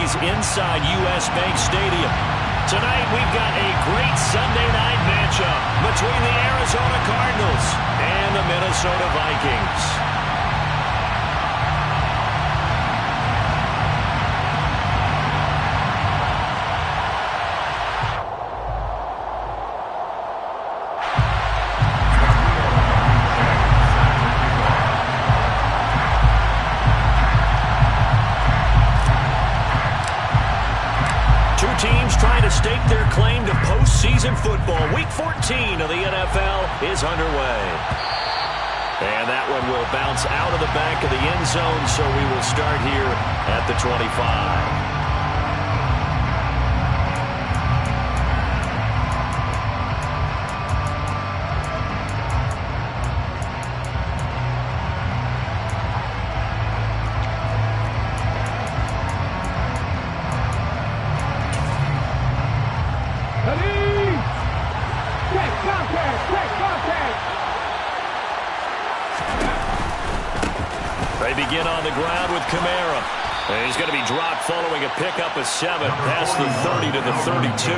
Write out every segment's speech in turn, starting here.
City's inside U.S. Bank Stadium. Tonight, we've got a great Sunday night matchup between the Arizona Cardinals and the Minnesota Vikings. Teams trying to stake their claim to postseason football. Week 14 of the NFL is underway. And that one will bounce out of the back of the end zone, so we will start here at the 25. They begin on the ground with Kamara. And he's going to be dropped following a pickup of 7 past the 30 to the 32.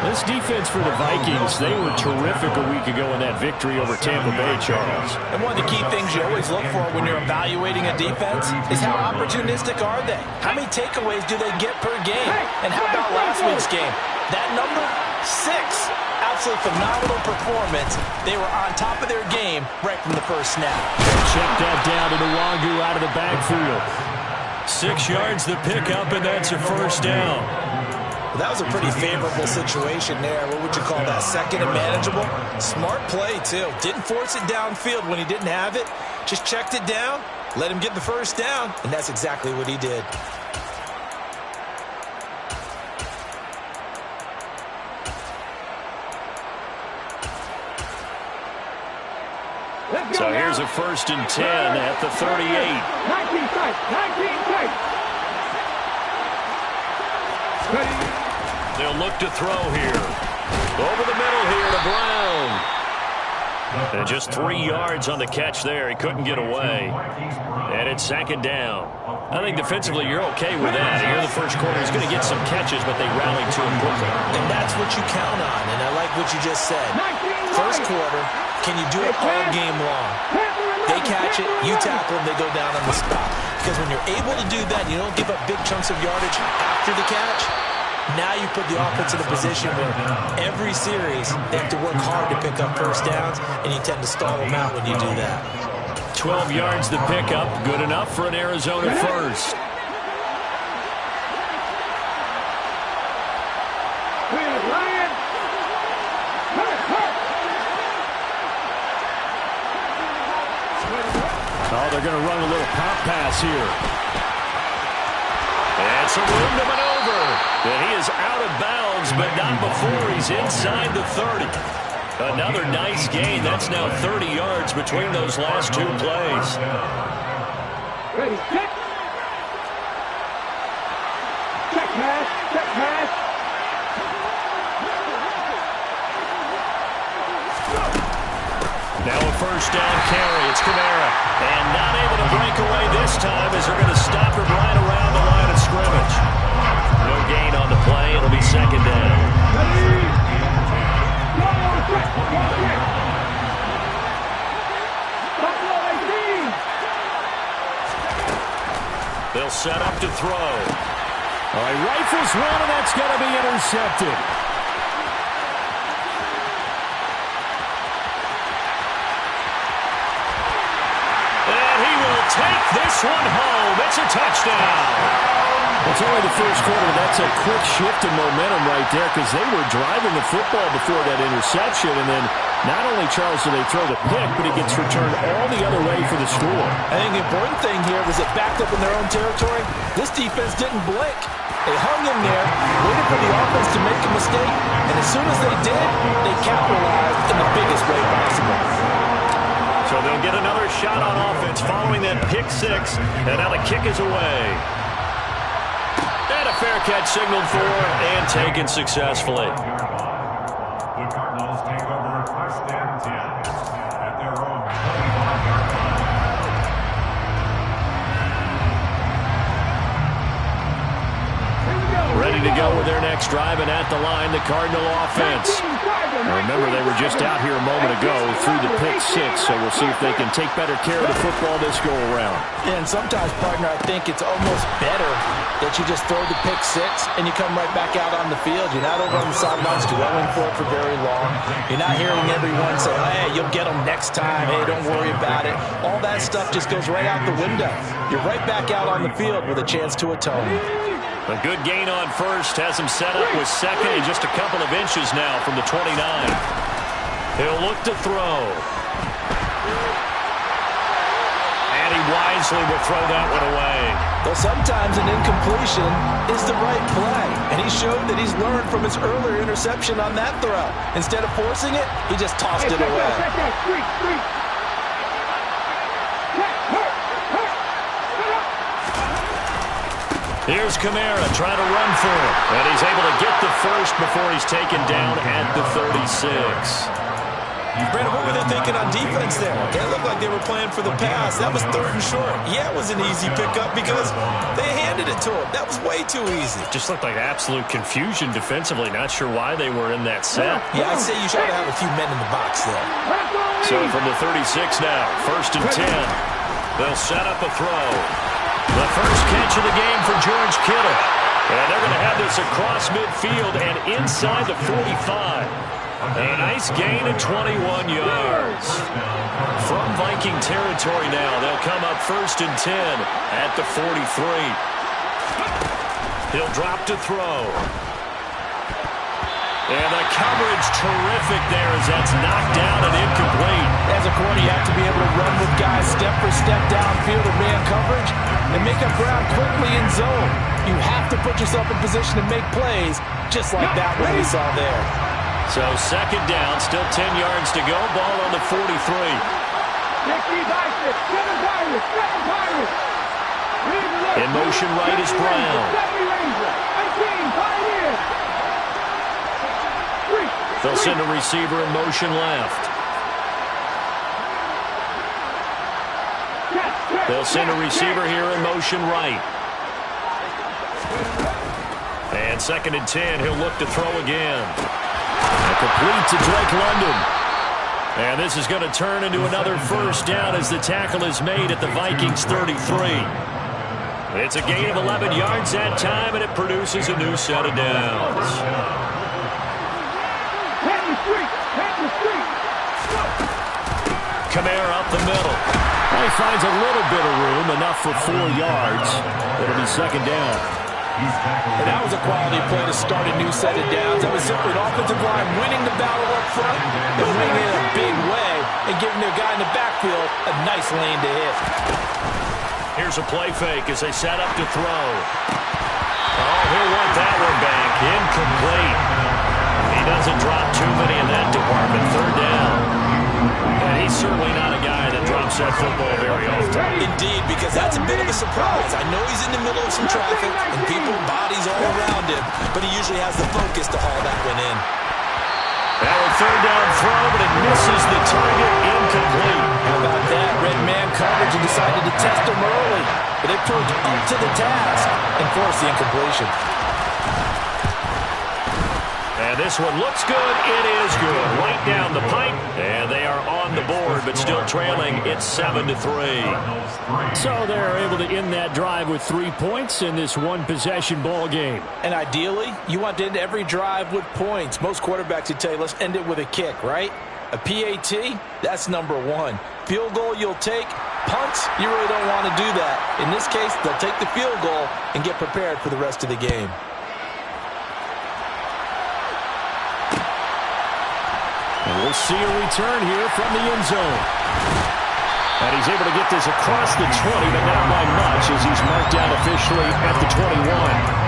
This defense for the Vikings, they were terrific a week ago in that victory over Tampa Bay, Charles. And one of the key things you always look for when you're evaluating a defense is how opportunistic are they? How many takeaways do they get per game? And how about last week's game? That number, 6. Absolutely phenomenal performance. They were on top of their game right from the first snap. Check that down to Nwangu out of the backfield. 6 yards the pickup, and that's a first down. Well, that was a pretty favorable situation there. What would you call that? Second and manageable? Smart play, too. Didn't force it downfield when he didn't have it. Just checked it down, let him get the first down, and that's exactly what he did. So here's a 1st and 10 at the 38. 19 tight. They'll look to throw here. Over the middle here to Brown. And just 3 yards on the catch there. He couldn't get away. And it's 2nd down. I think defensively you're okay with that. Here in the first quarter, he's going to get some catches, but they rallied to him quickly. And that's what you count on, and I like what you just said. First quarter, can you do it all game long? They catch it, you tackle them, they go down on the spot. Because when you're able to do that, you don't give up big chunks of yardage after the catch. Now you put the offense in a position where every series they have to work hard to pick up first downs, and you tend to stall them out when you do that. 12 yards the pickup, good enough for an Arizona first. Oh, they're going to run a little pop pass here. And some room to maneuver. And he is out of bounds, but not before he's inside the 30. Another nice gain. That's now 30 yards between those last 2 plays. Ready, check. Check pass. Now a first down carry. It's Kamara. And not able to break away this time as they're going to stop him right around the line of scrimmage. No gain on the play. It'll be 2nd down. They'll set up to throw. All right, rifles one, and that's going to be intercepted. Take this one home. It's a touchdown. It's only the first quarter. That's a quick shift in momentum right there because they were driving the football before that interception. And then not only, Charles, do they throw the pick, but it gets returned all the other way for the score. I think the important thing here was it backed up in their own territory. This defense didn't blink. They hung in there, waited for the offense to make a mistake. And as soon as they did, they capitalized in the biggest way possible. So they'll get another shot on offense following that pick 6. And now the kick is away. And a fair catch signaled for and taken successfully. The Cardinals take over 1st and 10 at their own. Ready to go with their next drive, and at the line, the Cardinal offense. Remember, they were just out here a moment ago through the pick six, so we'll see if they can take better care of the football this go-around. And sometimes, partner, I think it's almost better that you just throw the pick six and you come right back out on the field. You're not over on the sidelines dwelling for it for very long. You're not hearing everyone say, hey, you'll get them next time. Hey, don't worry about it. All that stuff just goes right out the window. You're right back out on the field with a chance to atone. A good gain on first has him set up with second and just a couple of inches now from the 29. He'll look to throw. And he wisely will throw that one away. Well, sometimes an incompletion is the right play. And he showed that he's learned from his earlier interception on that throw. Instead of forcing it, he just tossed it away. Here's Kamara trying to run for him. And he's able to get the first before he's taken down at the 36. Brandon, what were they thinking on defense there? It looked like they were playing for the pass. That was 3rd and short. Yeah, it was an easy pickup because they handed it to him. That was way too easy. Just looked like absolute confusion defensively. Not sure why they were in that set. Yeah, I'd say you try to have a few men in the box there. So from the 36 now, 1st and 10. They'll set up a throw. The first catch of the game for George Kittle. And they're going to have this across midfield and inside the 45. A nice gain of 21 yards. From Viking territory now, they'll come up 1st and 10 at the 43. He'll drop to throw. And the coverage terrific there as that's knocked down and incomplete. As a corner, you have to be able to run with guys step for step downfield in man coverage and make up ground quickly in zone. You have to put yourself in position to make plays just like that one we saw there. So 2nd down, still 10 yards to go. Ball on the 43. In motion right is Brown. They'll send a receiver in motion left. They'll send a receiver here in motion right. And 2nd and 10, he'll look to throw again. Complete to Drake London. And this is going to turn into another 1st down as the tackle is made at the Vikings 33. It's a gain of 11 yards that time, and it produces a new set of downs. Kamara up the middle. Well, he finds a little bit of room, enough for 4 yards. It'll be 2nd down. And that was a quality play to start a new set of downs. That was simply an offensive line winning the battle up front and winning it in a big way and giving their guy in the backfield a nice lane to hit. Here's a play fake as they set up to throw. Oh, he'll want that one back. Incomplete. He doesn't drop too many in that department. 3rd down. And he's certainly not a guy that drops that football very often. Indeed, because that's a bit of a surprise. I know he's in the middle of some traffic and people, bodies all around him, but he usually has the focus to haul that one in. Now a 3rd down throw, but it misses the target. Incomplete. How about that? Red man coverage and decided to test him early, but they proved up to the task and forced the incompletion. And this one looks good. It is good. Right down the pipe. And they are on the board, but still trailing. It's 7-3. So they're able to end that drive with 3 points in this one-possession ball game. And ideally, you want to end every drive with points. Most quarterbacks would tell you, let's end it with a kick, right? A PAT, that's number 1. Field goal you'll take. Punts, you really don't want to do that. In this case, they'll take the field goal and get prepared for the rest of the game. And we'll see a return here from the end zone. And he's able to get this across the 20, but not by much as he's marked down officially at the 21.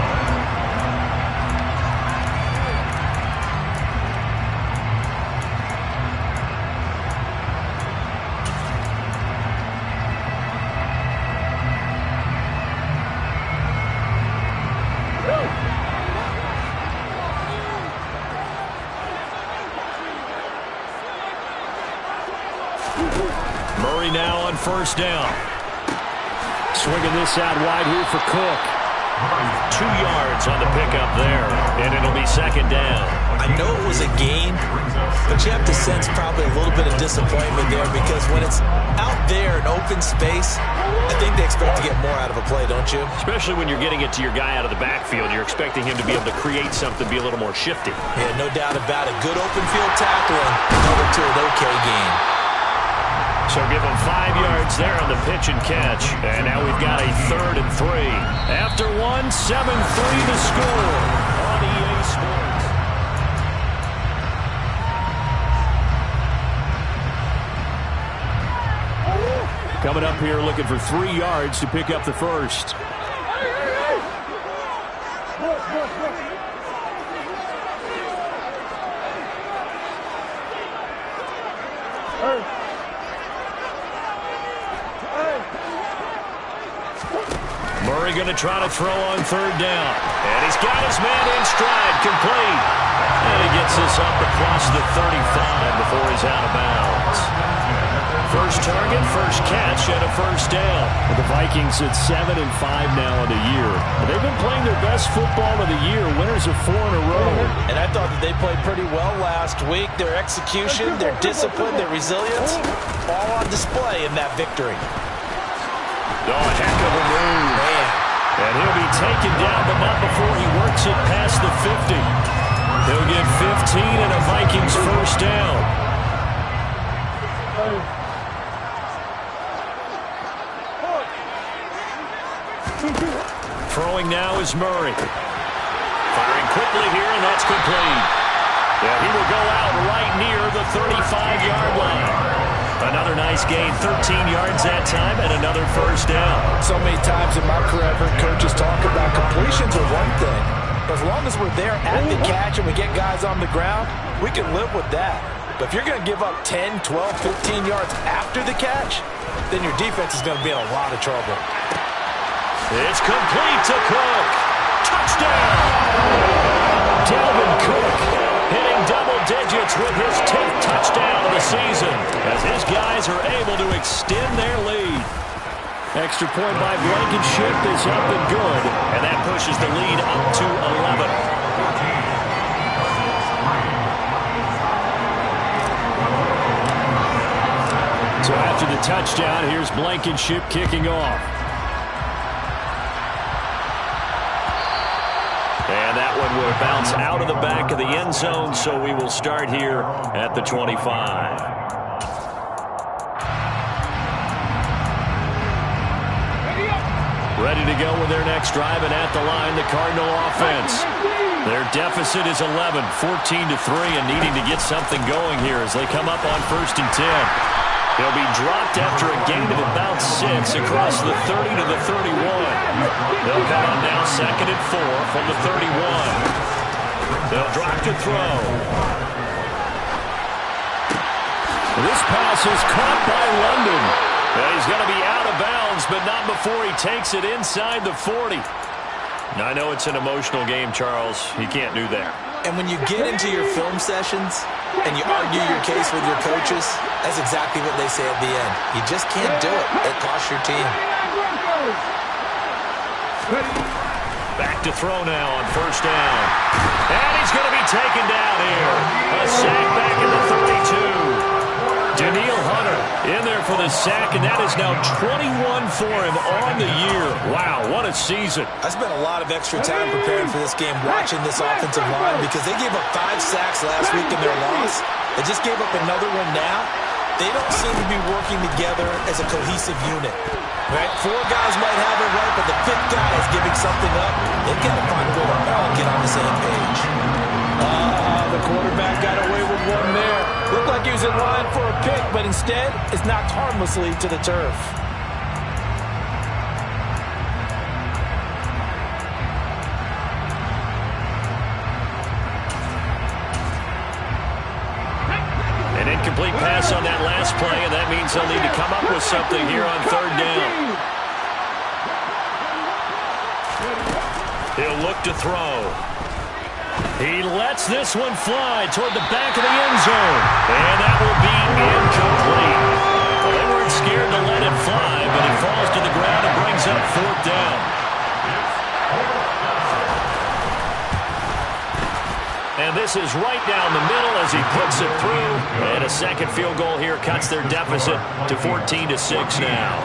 Murray now on 1st down. Swinging this out wide here for Cook. 2 yards on the pickup there, and it'll be second down. I know it was a gain, but you have to sense probably a little bit of disappointment there because when it's out there in open space, I think they expect to get more out of a play, don't you? Especially when you're getting it to your guy out of the backfield. You're expecting him to be able to create something, be a little more shifty. Yeah, no doubt about it. Good open field tackling, over to an okay gain. So give him 5 yards there on the pitch and catch. And now we've got a 3rd and 3. After 1, 7-3 the score on EA Sports. Coming up here looking for 3 yards to pick up the first. Murray going to try to throw on 3rd down. And he's got his man in stride, complete. And he gets this up across the 35 before he's out of bounds. First target, first catch, and a first down. Well, the Vikings at 7-5 now in the year. They've been playing their best football of the year, winners of 4 in a row. And I thought that they played pretty well last week. Their execution, their discipline, their resilience, all on display in that victory. Oh, a heck of a move. Man. And he'll be taken down, but not before he works it past the 50. He'll get 15 and a Vikings first down. Throwing now is Murray. Firing quickly here, and that's complete. Yeah, he will go out right near the 35-yard line. Another nice gain, 13 yards that time, and another first down. So many times in my career, I've heard coaches talk about completions are one thing. As long as we're there at the catch and we get guys on the ground, we can live with that. But if you're going to give up 10, 12, 15 yards after the catch, then your defense is going to be in a lot of trouble. It's complete to Cook. Touchdown! Dalvin Cook hitting double digits with his 10th touchdown of the season as his guys are able to extend their lead. Extra point by Blankenship is up and good. And that pushes the lead up to 11. So after the touchdown, here's Blankenship kicking off. And that one will bounce out of the back of the end zone, so we will start here at the 25. Ready to go with their next drive, and at the line, the Cardinal offense. Their deficit is 11, 14-3, and needing to get something going here as they come up on 1st and 10. He'll be dropped after a gain of about 6 across the 30 to the 31. They'll come up now 2nd and 4 from the 31. They'll drop to throw. This pass is caught by London. And he's going to be out of bounds, but not before he takes it inside the 40. Now, I know it's an emotional game, Charles. He can't do that. And when you get into your film sessions and you argue your case with your coaches, that's exactly what they say at the end. You just can't do it. It costs your team. Back to throw now on 1st down. And he's going to be taken down here. A sack back in the 32. Danielle Hunter in there for the sack, and that is now 21 for him on the year. Wow, what a season. I spent a lot of extra time preparing for this game, watching this offensive line, because they gave up 5 sacks last week in their loss. They just gave up another one now. They don't seem to be working together as a cohesive unit. Right? 4 guys might have it right, but the 5th guy is giving something up. They've got to find a way to all get on the same page. The quarterback got away with one there. Looked like he was in line for a pick, but instead is knocked harmlessly to the turf. An incomplete pass on that last play, and that means they'll need to come up with something here on 3rd down. He'll look to throw. He lets this one fly toward the back of the end zone. And that will be incomplete. Well, they weren't scared to let it fly, but it falls to the ground and brings up 4th down. And this is right down the middle as he puts it through. And a second field goal here cuts their deficit to 14-6 now.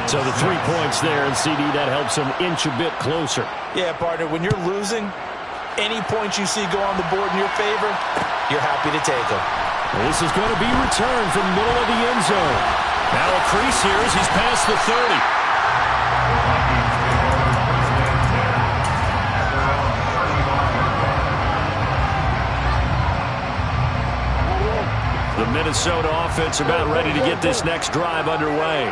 So the 3 points there, and CD, that helps them inch a bit closer. Yeah, partner, when you're losing, any points you see go on the board in your favor, you're happy to take them. This is going to be returned from the middle of the end zone. Now a crease here as he's past the 30. The Minnesota offense about ready to get this next drive underway.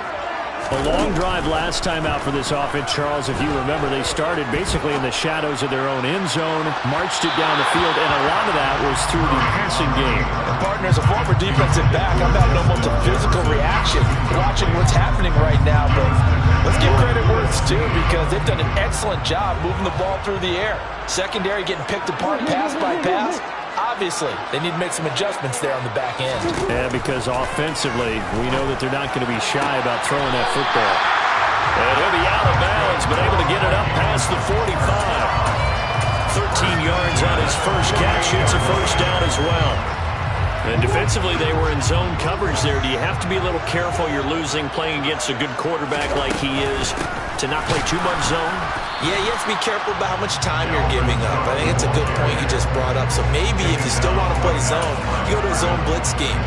A long drive last time out for this offense, Charles. If you remember, they started basically in the shadows of their own end zone, marched it down the field, and a lot of that was through the passing game. And partner, as a former defensive back, I'm having almost a physical reaction watching what's happening right now. But let's give credit where it's due, because they've done an excellent job moving the ball through the air. Secondary getting picked apart pass by pass. Obviously, they need to make some adjustments there on the back end. Yeah, because offensively, we know that they're not going to be shy about throwing that football. And he'll be out of bounds, but able to get it up past the 45. 13 yards on his first catch. It's a first down as well. And defensively, they were in zone coverage there. Do you have to be a little careful? You're losing, playing against a good quarterback like he is, to not play too much zone? Yeah, you have to be careful about how much time you're giving up. I think it's a good point you just brought up. So maybe if you still want to play zone, you go to a zone blitz scheme.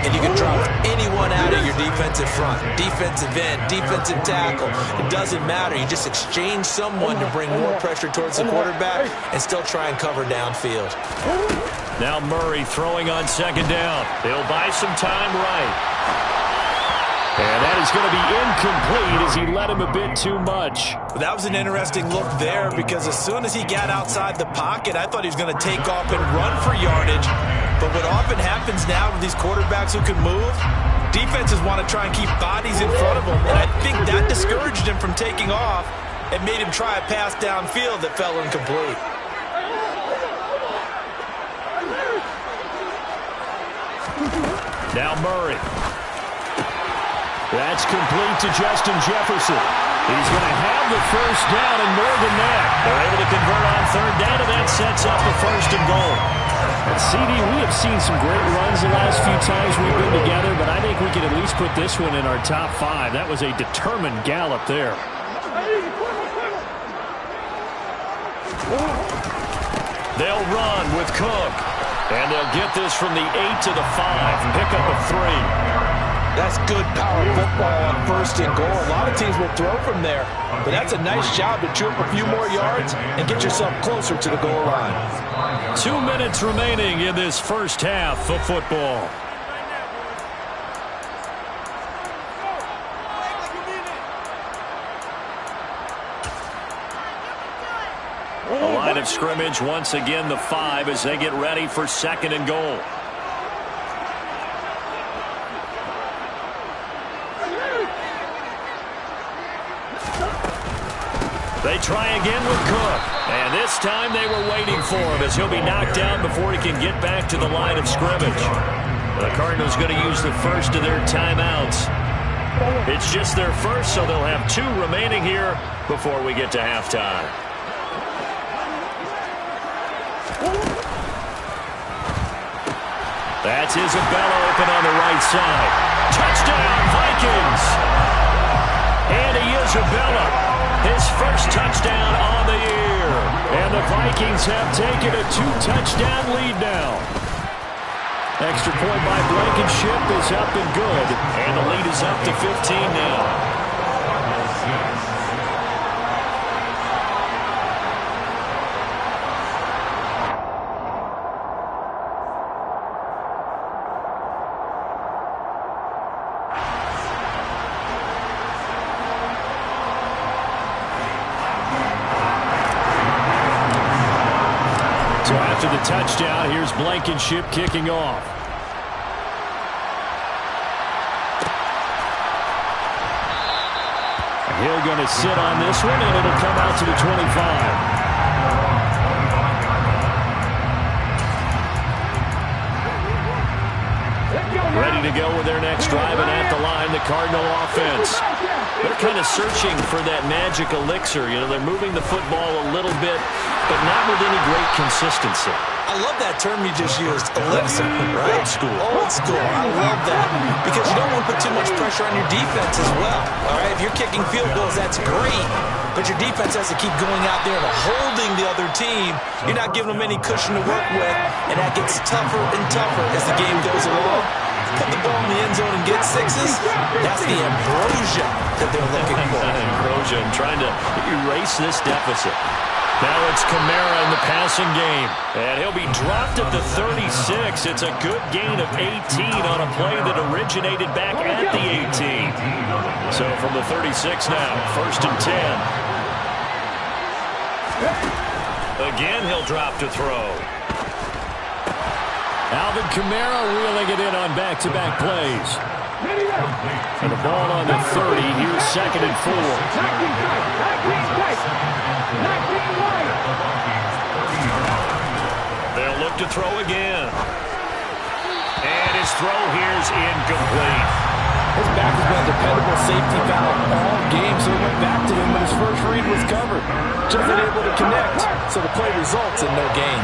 And you can drop anyone out of your defensive front. Defensive end, defensive tackle. It doesn't matter. You just exchange someone to bring more pressure towards the quarterback and still try and cover downfield. Now Murray throwing on second down. They'll buy some time right. And that is going to be incomplete as he led him a bit too much. That was an interesting look there, because as soon as he got outside the pocket, I thought he was going to take off and run for yardage. But what often happens now with these quarterbacks who can move, defenses want to try and keep bodies in front of them. And I think that discouraged him from taking off and made him try a pass downfield that fell incomplete. Now Murray. That's complete to Justin Jefferson. He's going to have the first down and more than that. They're able to convert on third down, and that sets up a first and goal. And CD, we have seen some great runs the last few times we've been together, but I think we can at least put this one in our top 5. That was a determined gallop there. They'll run with Cook. And they'll get this from the 8 to the 5. Pick up a 3. That's good power football on first and goal. A lot of teams will throw from there, but that's a nice job to chew up a few more yards and get yourself closer to the goal line. 2 minutes remaining in this first half of football. A line of scrimmage once again, the 5, as they get ready for second and goal. They try again with Cook. And this time they were waiting for him, as he'll be knocked down before he can get back to the line of scrimmage. The Cardinals going to use the first of their timeouts. It's just their first, so they'll have 2 remaining here before we get to halftime. That's Isabella open on the right side. Touchdown, Vikings! Andy Isabella, his first touchdown on the year. And the Vikings have taken a 2-touchdown lead now. Extra point by Blankenship is up and good. And the lead is up to 15 now. After the touchdown, here's Blankenship kicking off. Hill going to sit on this one, and it'll come out to the 25. Ready to go with their next drive, and at the line, the Cardinal offense. They're kind of searching for that magic elixir. You know, they're moving the football a little bit, but not with any great consistency. I love that term you just used, elixir, right? Old school. Old school. I love that because you don't want to put too much pressure on your defense as well. All right, if you're kicking field goals, that's great, but your defense has to keep going out there and holding the other team. You're not giving them any cushion to work with, and that gets tougher and tougher as the game goes along. Put the ball in the end zone and get sixes. That's the ambrosia that they're looking for. Ambrosia and trying to erase this deficit. Now it's Kamara in the passing game. And he'll be dropped at the 36. It's a good gain of 18 on a play that originated back at the 18. So from the 36 now, 1st and 10. Again, he'll drop to throw. Alvin Kamara reeling it in on back-to-back plays. And the ball on the 30. Here's 2nd and 4. They'll look to throw again. And his throw here's incomplete. His back has been a dependable safety valve all game, so he went back to him when his first read was covered. Just unable to connect, so the play results in no gain.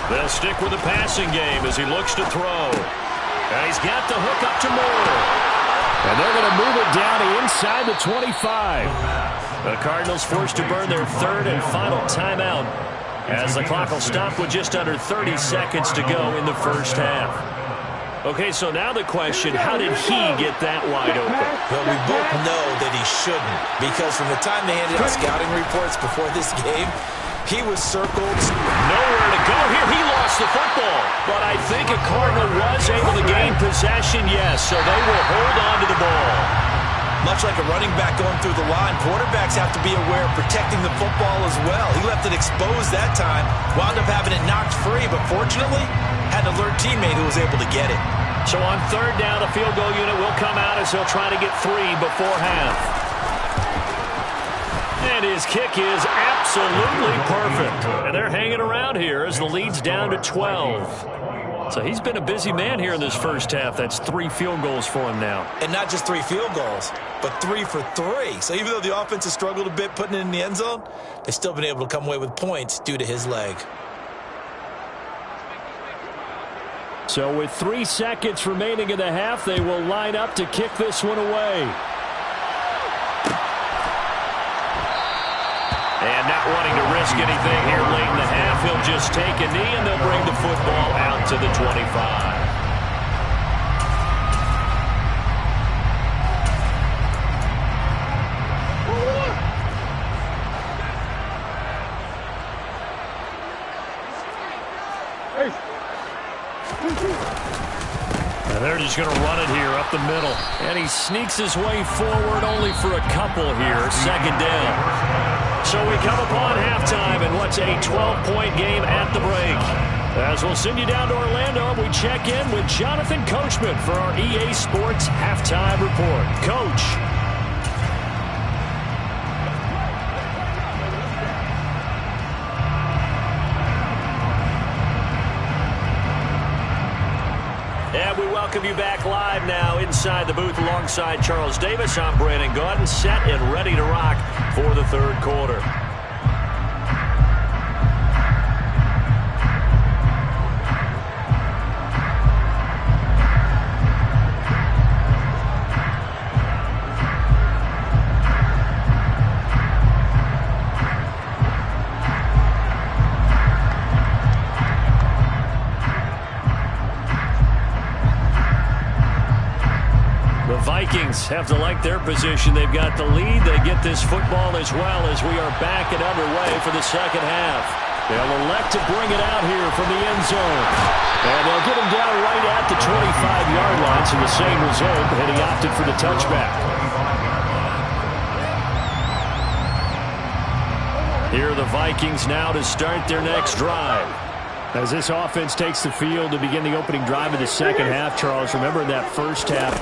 They'll stick with the passing game as he looks to throw. And he's got the hook up to Moore. And they're going to move it down to inside the 25. The Cardinals forced to burn their 3rd and final timeout as the clock will stop with just under 30 seconds to go in the first half. Okay, so now the question, how did he get that wide open? Well, we both know that he shouldn't, because from the time they handed out scouting reports before this game, he was circled. Nowhere to go here. He lost the football. But I think a Cardinal was able to gain possession, yes, so they will hold on to the ball. Much like a running back going through the line, quarterbacks have to be aware of protecting the football as well. He left it exposed that time, wound up having it knocked free, but fortunately had an alert teammate who was able to get it. So on 3rd down, the field goal unit will come out as they'll try to get 3 before half. And his kick is absolutely perfect. And they're hanging around here as the lead's down to 12. So he's been a busy man here in this first half. That's 3 field goals for him now. And not just 3 field goals, but 3 for 3. So even though the offense has struggled a bit putting it in the end zone, they've still been able to come away with points due to his leg. So with 3 seconds remaining in the half, they will line up to kick this one away. And not wanting to risk anything here late in the half, he'll just take a knee and they'll bring the football out to the 25. And they're just going to run it here up the middle. And he sneaks his way forward only for a couple here. 2nd down. So we come upon halftime in what's a 12-point game at the break. As we'll send you down to Orlando, we check in with Jonathan Coachman for our EA Sports Halftime Report. Coach. And we welcome you back live now inside the booth alongside Charles Davis. I'm Brandon Gaudin, set and ready to rock for the 3rd quarter. Vikings have to like their position. They've got the lead. They get this football as well as we are back and underway for the 2nd half. They'll elect to bring it out here from the end zone. And they'll get him down right at the 25-yard line, so the same result, and he opted for the touchback. Here are the Vikings now to start their next drive. As this offense takes the field to begin the opening drive of the 2nd half, Charles, remember that first half,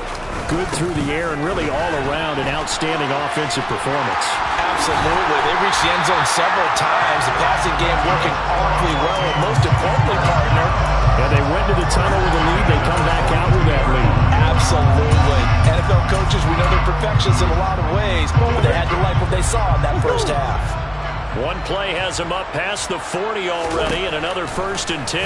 good through the air and really all around an outstanding offensive performance. Absolutely. They reached the end zone several times. The passing game working awfully well, and most importantly, partner. And they went to the tunnel with a lead. They come back out with that lead. Absolutely. NFL coaches, we know they're perfectionists in a lot of ways, but they had to like what they saw in that first half. One play has him up past the 40 already, and another 1st and 10.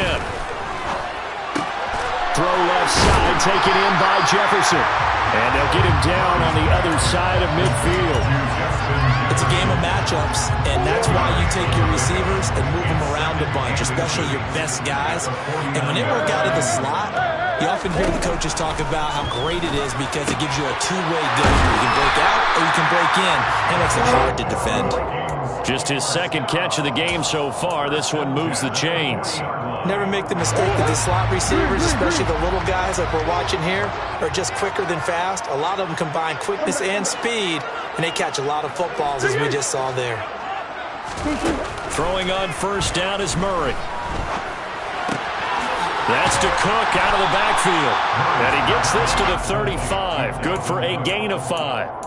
Throw left side, taken in by Jefferson. And they'll get him down on the other side of midfield. It's a game of matchups, and that's why you take your receivers and move them around a bunch, especially your best guys. And when they work out of the slot, you often hear the coaches talk about how great it is because it gives you a two-way go. You can break out or you can break in. It makes it hard to defend. Just his 2nd catch of the game so far. This one moves the chains. Never make the mistake that the slot receivers, especially the little guys like we're watching here, are just quicker than fast. A lot of them combine quickness and speed, and they catch a lot of footballs, as we just saw there. Throwing on 1st down is Murray. That's to Cook out of the backfield. And he gets this to the 35. Good for a gain of 5.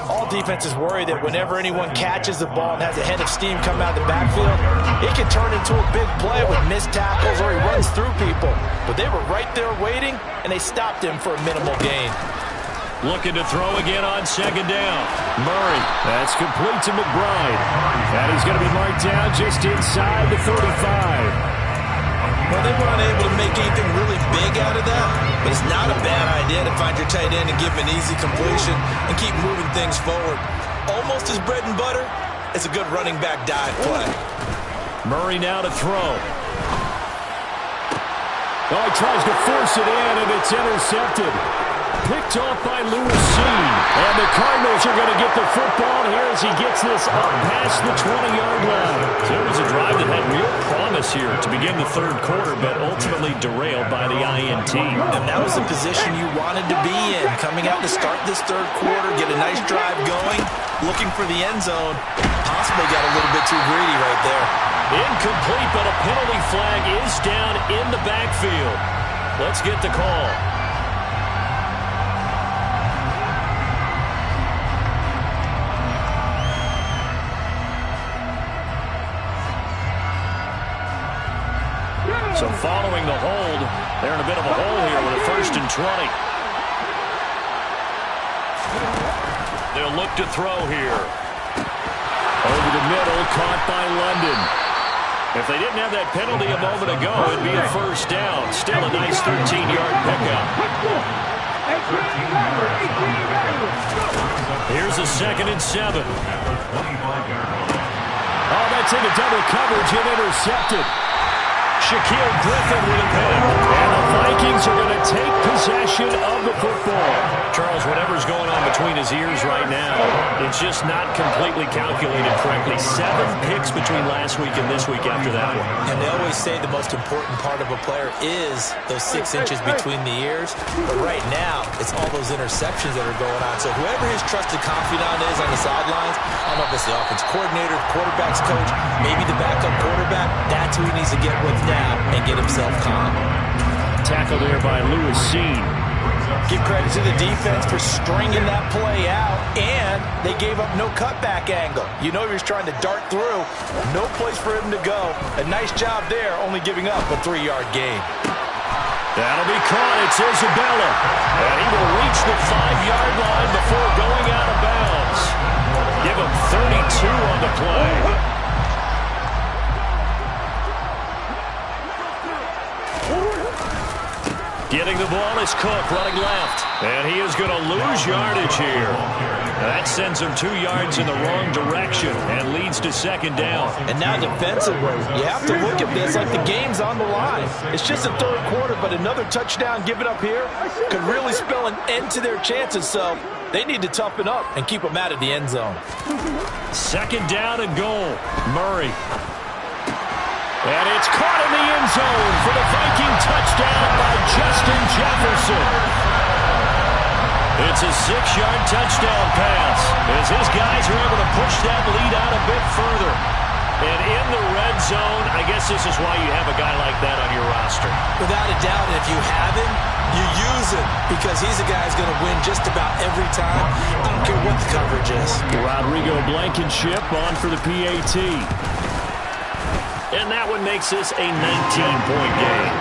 All defenses worry that whenever anyone catches the ball and has a head of steam come out of the backfield, it can turn into a big play with missed tackles or he runs through people. But they were right there waiting, and they stopped him for a minimal gain. Looking to throw again on 2nd down. Murray, that's complete to McBride. And he's going to be marked down just inside the 35. Well, they were unable to make anything really big out of that, but it's not a bad idea to find your tight end and give him an easy completion and keep moving things forward. Almost his bread and butter. It's a good running back dive play. Murray now to throw. Oh, he tries to force it in, and it's intercepted. Picked off by Lewis Cine. And the Cardinals are going to get the football here as he gets this up past the 20-yard line. So it was a drive that had real promise here to begin the 3rd quarter, but ultimately derailed by the INT. And that was the position you wanted to be in. Coming out to start this 3rd quarter, get a nice drive going, looking for the end zone. Possibly got a little bit too greedy right there. Incomplete, but a penalty flag is down in the backfield. Let's get the call. So following the hold, they're in a bit of a hole here with a 1st and 20. They'll look to throw here. Over the middle, caught by London. If they didn't have that penalty a moment ago, it'd be a 1st down. Still a nice 13-yard pickup. Here's a 2nd and 7. Oh, that's into double coverage and intercepted. Shaquille Griffin with a pick. And the Vikings are going to take possession of the football. Charles, whatever's going on between his ears right now, it's just not completely calculated correctly. 7 picks between last week and this week after that one. And they always say the most important part of a player is those 6 inches between the ears. But right now, it's all those interceptions that are going on. So whoever his trusted confidant is on the sidelines, I don't know if it's the offense coordinator, the quarterback's coach, maybe the backup quarterback, that's who he needs to get with now and get himself calm. Tackle there by Lewis Cine. Give credit to the defense for stringing that play out, and they gave up no cutback angle. You know he was trying to dart through. No place for him to go. A nice job there, only giving up a 3-yard gain. That'll be caught. It's Isabella. And he will reach the 5-yard line before going out of bounds. Give him 32 on the play. Getting the ball is Cook, running left. And he is going to lose yardage here. That sends him 2 yards in the wrong direction and leads to 2nd down. And now defensively, you have to look at this like the game's on the line. It's just the 3rd quarter, but another touchdown given up here could really spell an end to their chances. So they need to toughen up and keep them out of the end zone. 2nd down and goal. Murray. And it's caught in the end zone for the Viking touchdown by Justin Jefferson. It's a 6-yard touchdown pass as his guys are able to push that lead out a bit further. And in the red zone, I guess this is why you have a guy like that on your roster. Without a doubt, and if you have him, you use him because he's a guy who's going to win just about every time. I don't care what the coverage is. Rodrigo Blankenship on for the PAT. And that one makes this a 19-point game.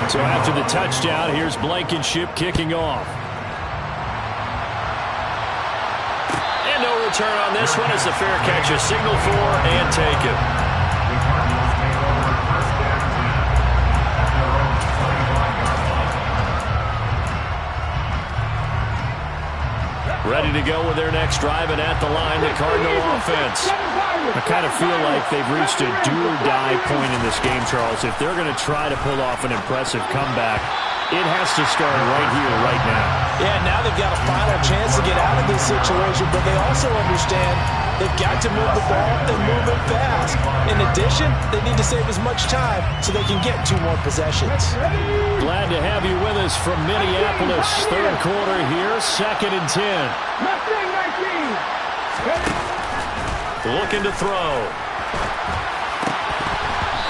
So after the touchdown, here's Blankenship kicking off. And no return on this one as the fair catch is signaled for and taken. The Cardinals take over first and 10 at their own 21-yard line. Ready to go with their next drive, and at the line, the Cardinal offense. I kind of feel like they've reached a do-or-die point in this game, Charles. If they're going to try to pull off an impressive comeback, it has to start right here, right now. Yeah, now they've got a final chance to get out of this situation, but they also understand they've got to move the ball and move it fast. In addition, they need to save as much time so they can get 2 more possessions. Glad to have you with us from Minneapolis. Third quarter here, 2nd and 10. Looking to throw.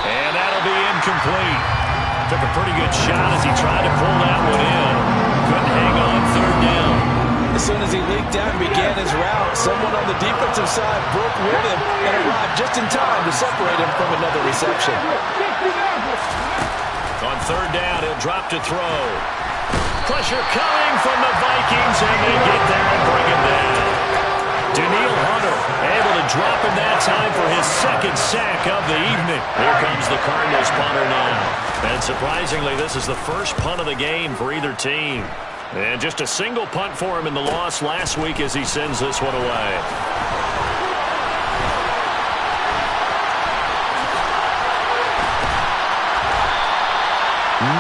And that'll be incomplete. Took a pretty good shot as he tried to pull that one in. Couldn't hang on 3rd down. As soon as he leaked out and began his route, someone on the defensive side broke with him and arrived just in time to separate him from another reception. On 3rd down, he'll drop to throw. Pressure coming from the Vikings, and they get there and bring him down. Daniil Hunter able to drop in that time for his 2nd sack of the evening. Here comes the Cardinals punter now. And surprisingly, this is the first punt of the game for either team. And just a single punt for him in the loss last week as he sends this one away.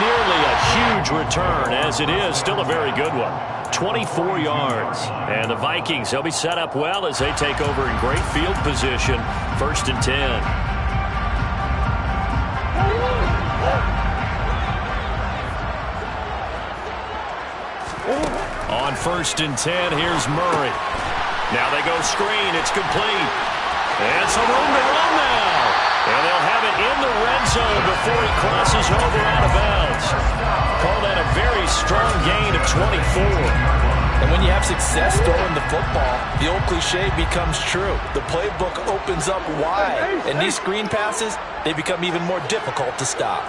Nearly a huge return, as it is still a very good one. 24 yards. And the Vikings, they'll be set up well as they take over in great field position. 1st and 10. On 1st and 10, here's Murray. Now they go screen. It's complete. And some room to run now. And they'll have it in the red zone before he crosses over out of bounds. Call that a very strong gain of 24. And when you have success throwing the football, the old cliche becomes true. The playbook opens up wide. And these screen passes, they become even more difficult to stop.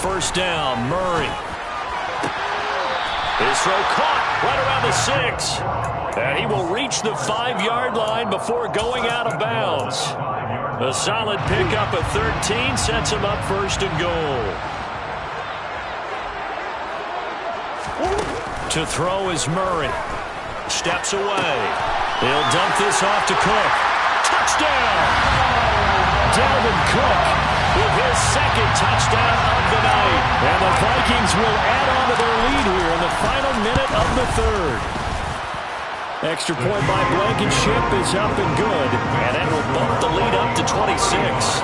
1st down, Murray. His throw caught right around the 6. And he will reach the 5-yard line before going out of bounds. A solid pickup of 13 sets him up 1st and goal. To throw is Murray. Steps away. He'll dump this off to Cook. Touchdown! Dalvin Cook with his 2nd touchdown of the night. And the Vikings will add on to their lead here in the final minute of the 3rd. Extra point by Blankenship is up and good. And that will bump the lead up to 26.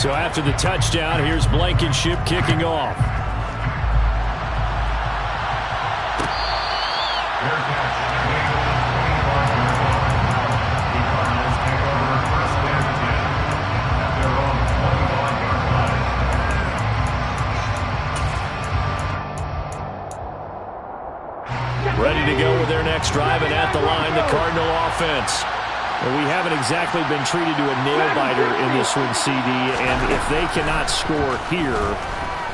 So after the touchdown, here's Blankenship kicking off. Ready to go with their next drive, and at the line, the Cardinal offense. Well, we haven't exactly been treated to a nail-biter in this one, CD, and if they cannot score here,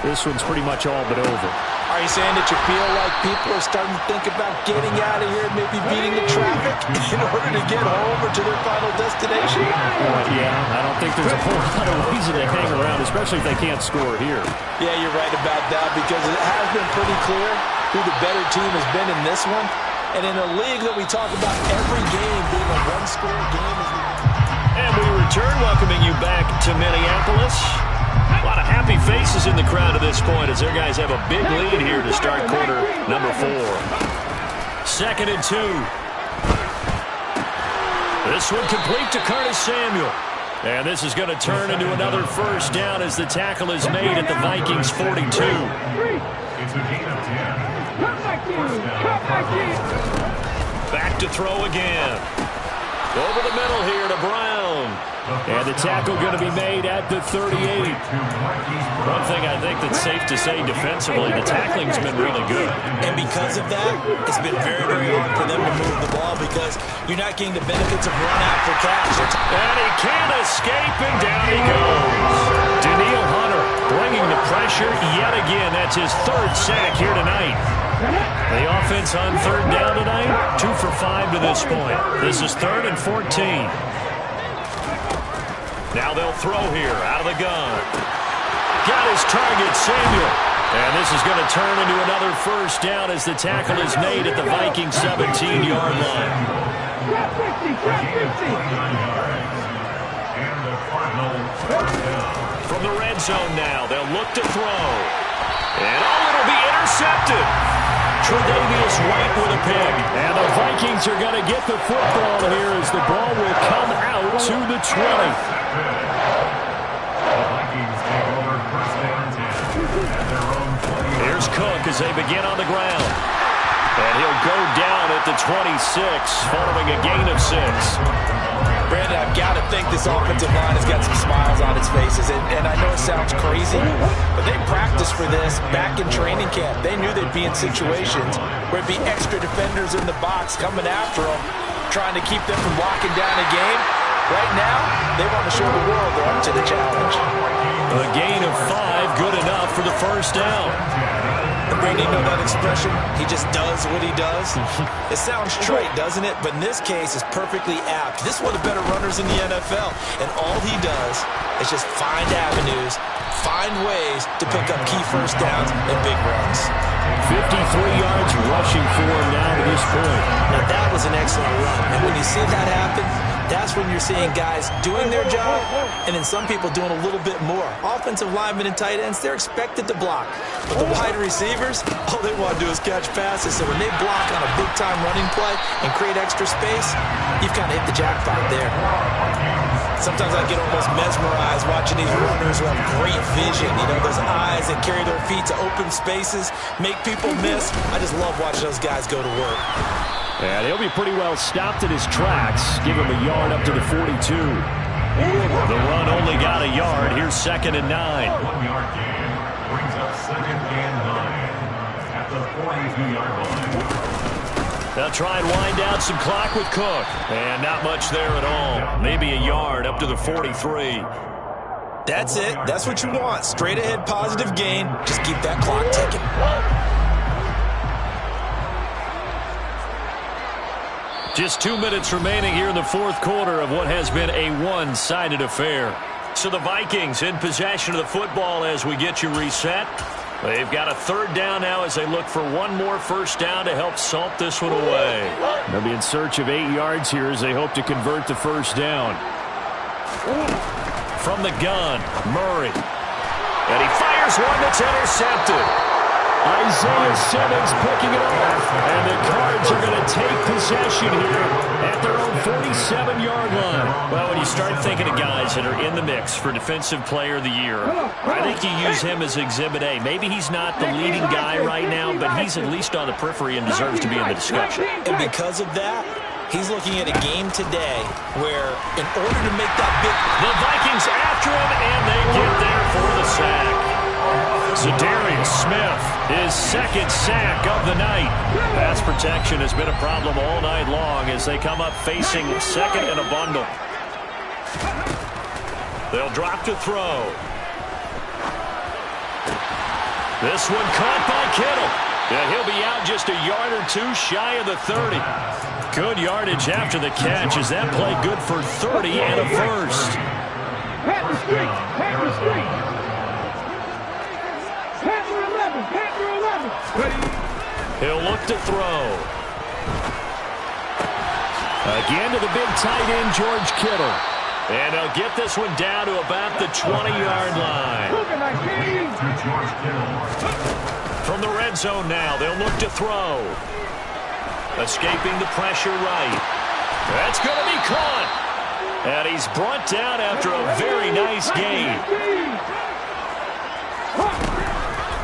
this one's pretty much all but over. Are you saying that you feel like people are starting to think about getting out of here, maybe beating the traffic in order to get home or to their final destination? Yeah, I don't think there's a whole lot of reason to hang around, especially if they can't score here. Yeah, you're right about that, because it has been pretty clear who the better team has been in this one. And in a league that we talk about every game being a one-score game. And we return, welcoming you back to Minneapolis. A lot of happy faces in the crowd at this point as their guys have a big lead here to start quarter number 4. 2nd and 2. This one complete to Curtis Samuel. And this is going to turn into another 1st down as the tackle is made at the Vikings 42. It's a gain of 10. Back to throw again. Over the middle here to Brown. And the tackle going to be made at the 38. One thing I think that's safe to say defensively, the tackling's been really good. And because of that, it's been very, very hard for them to move the ball because you're not getting the benefits of run after catch. And he can't escape, and down he goes. Danielle Hunter bringing the pressure yet again. That's his third sack here tonight. The offense on third down tonight, 2 for 5 to this point. This is 3rd and 14. Now they'll throw here out of the gun. Got his target, Samuel. And this is going to turn into another first down as the tackle is made at the Vikings 17-yard line. From the red zone now, they'll look to throw. And it'll be intercepted. Tre'Davious White with a pick. And the Vikings are going to get the football here as the ball will come out to the 20. Here's Cook as they begin on the ground. And he'll go down at the 26 following a gain of 6. Brandon, I've got to think this offensive line has got some smiles on its faces. And I know it sounds crazy, but they practiced for this back in training camp. They knew they'd be in situations where it'd be extra defenders in the box coming after them, trying to keep them from locking down a game. Right now, they want to show the world they're up to the challenge. A gain of 5, good enough for the first down. And Brady, you know that expression? He just does what he does. It sounds trite, doesn't it? But in this case, it's perfectly apt. This is one of the better runners in the NFL. And all he does is just find avenues, find ways to pick up key first downs and big runs. 53 yards rushing for him now to this point. Now, that was an excellent run. And when you see that happen, that's when you're seeing guys doing their job and then some people doing a little bit more. Offensive linemen and tight ends, they're expected to block. But the wide receivers, all they want to do is catch passes. So when they block on a big-time running play and create extra space, you've kind of hit the jackpot there. Sometimes I get almost mesmerized watching these runners who have great vision. You know, those eyes that carry their feet to open spaces, make people miss. I just love watching those guys go to work. And he'll be pretty well stopped in his tracks. Give him a yard up to the 42. The run only got a yard. Here's 2nd and 9. 1-yard gain brings up 2nd and 9 at the 42-yard line. They'll try and wind down some clock with Cook. And not much there at all. Maybe a yard up to the 43. That's it. That's what you want. Straight ahead positive gain. Just keep that clock ticking. Just 2 minutes remaining here in the 4th quarter of what has been a one-sided affair. So the Vikings in possession of the football as we get you reset. They've got a 3rd down now as they look for one more first down to help salt this one away. They'll be in search of 8 yards here as they hope to convert the first down. From the gun, Murray. And he fires one that's intercepted. Isaiah Simmons picking it off. And the Cards are going to take possession here at their own 47-yard line. Well, when you start thinking of guys that are in the mix for Defensive Player of the Year, I think you use him as Exhibit A. Maybe he's not the leading guy right now, but he's at least on the periphery and deserves to be in the discussion. And because of that, he's looking at a game today where in order to make that big... The Vikings after him, and they get there for the sack. Za'Darius Smith, his 2nd sack of the night. Pass protection has been a problem all night long as they come up facing 2nd and a bundle. They'll drop to throw. This one caught by Kittle. Yeah, he'll be out just a yard or 2 shy of the 30. Good yardage after the catch as that play good for 30 and a first. Pat the street. Pat the street. He'll look to throw. Again to the big tight end, George Kittle. And he'll get this one down to about the 20-yard line. From the red zone now, they'll look to throw. Escaping the pressure right. That's going to be caught. And he's brought down after a very nice gain.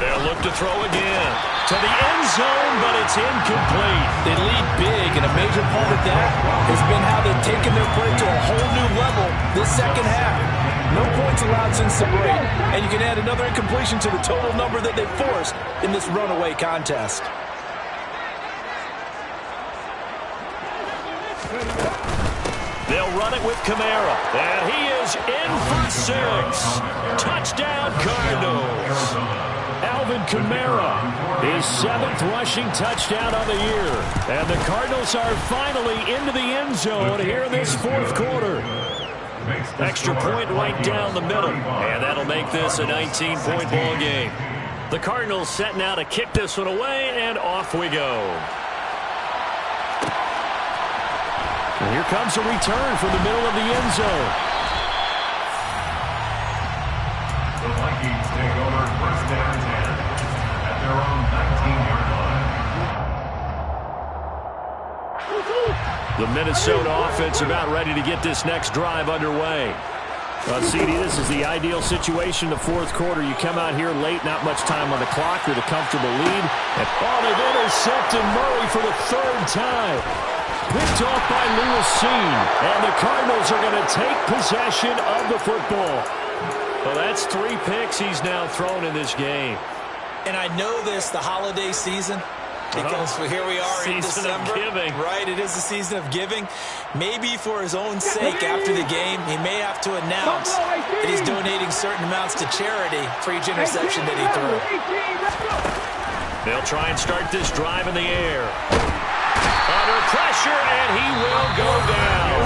They'll look to throw again. To the end zone, but it's incomplete. They lead big, and a major part of that has been how they've taken their play to a whole new level this second half. No points allowed since the break, and you can add another incompletion to the total number that they forced in this runaway contest. They'll run it with Kamara, and he is in for 6. Touchdown, Cardinals. Alvin Kamara, his 7th rushing touchdown on the year. And the Cardinals are finally into the end zone here in this fourth quarter. Extra point right down the middle, and that'll make this a 19-point ball game. The Cardinals setting out to kick this one away, and off we go. And here comes a return from the middle of the end zone. The Vikings take over first down 10 at their own 19-yard line. The Minnesota offense about ready to get this next drive underway. CD, this is the ideal situation in the fourth quarter. You come out here late, not much time on the clock with a comfortable lead. And they've intercepted Murray for the 3rd time. Picked off by Lewis Cine. And the Cardinals are going to take possession of the football. Well, that's 3 picks he's now thrown in this game. And I know this, the holiday season, because here we are in December. Season of giving. Right, it is the season of giving. Maybe for his own sake after the game, he may have to announce that he's donating certain amounts to charity for each interception that he threw. They'll try and start this drive in the air. Under pressure, and he will go down.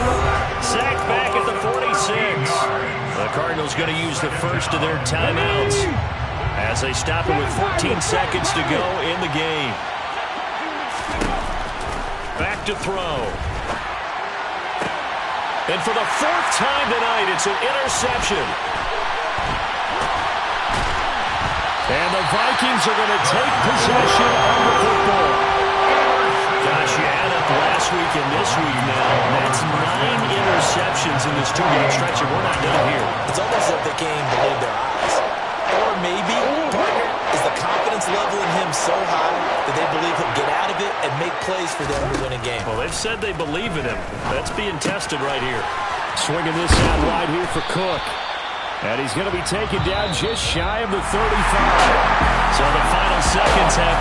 Sacked back at the 46. The Cardinals going to use the first of their timeouts as they stop it with 14 seconds to go in the game. Back to throw. And for the 4th time tonight, it's an interception. And the Vikings are going to take possession of the football. Gosh, you add up last week and this week now. That's 9 interceptions in this 2-game stretch, and we're not done here. It's almost as if they can't even believe their eyes. Or maybe, partner, is the confidence level in him so high that they believe he'll get out of it and make plays for them to win a game. Well, they've said they believe in him. That's being tested right here. Swinging this out wide here for Cook. And he's going to be taken down just shy of the 35. So the final seconds have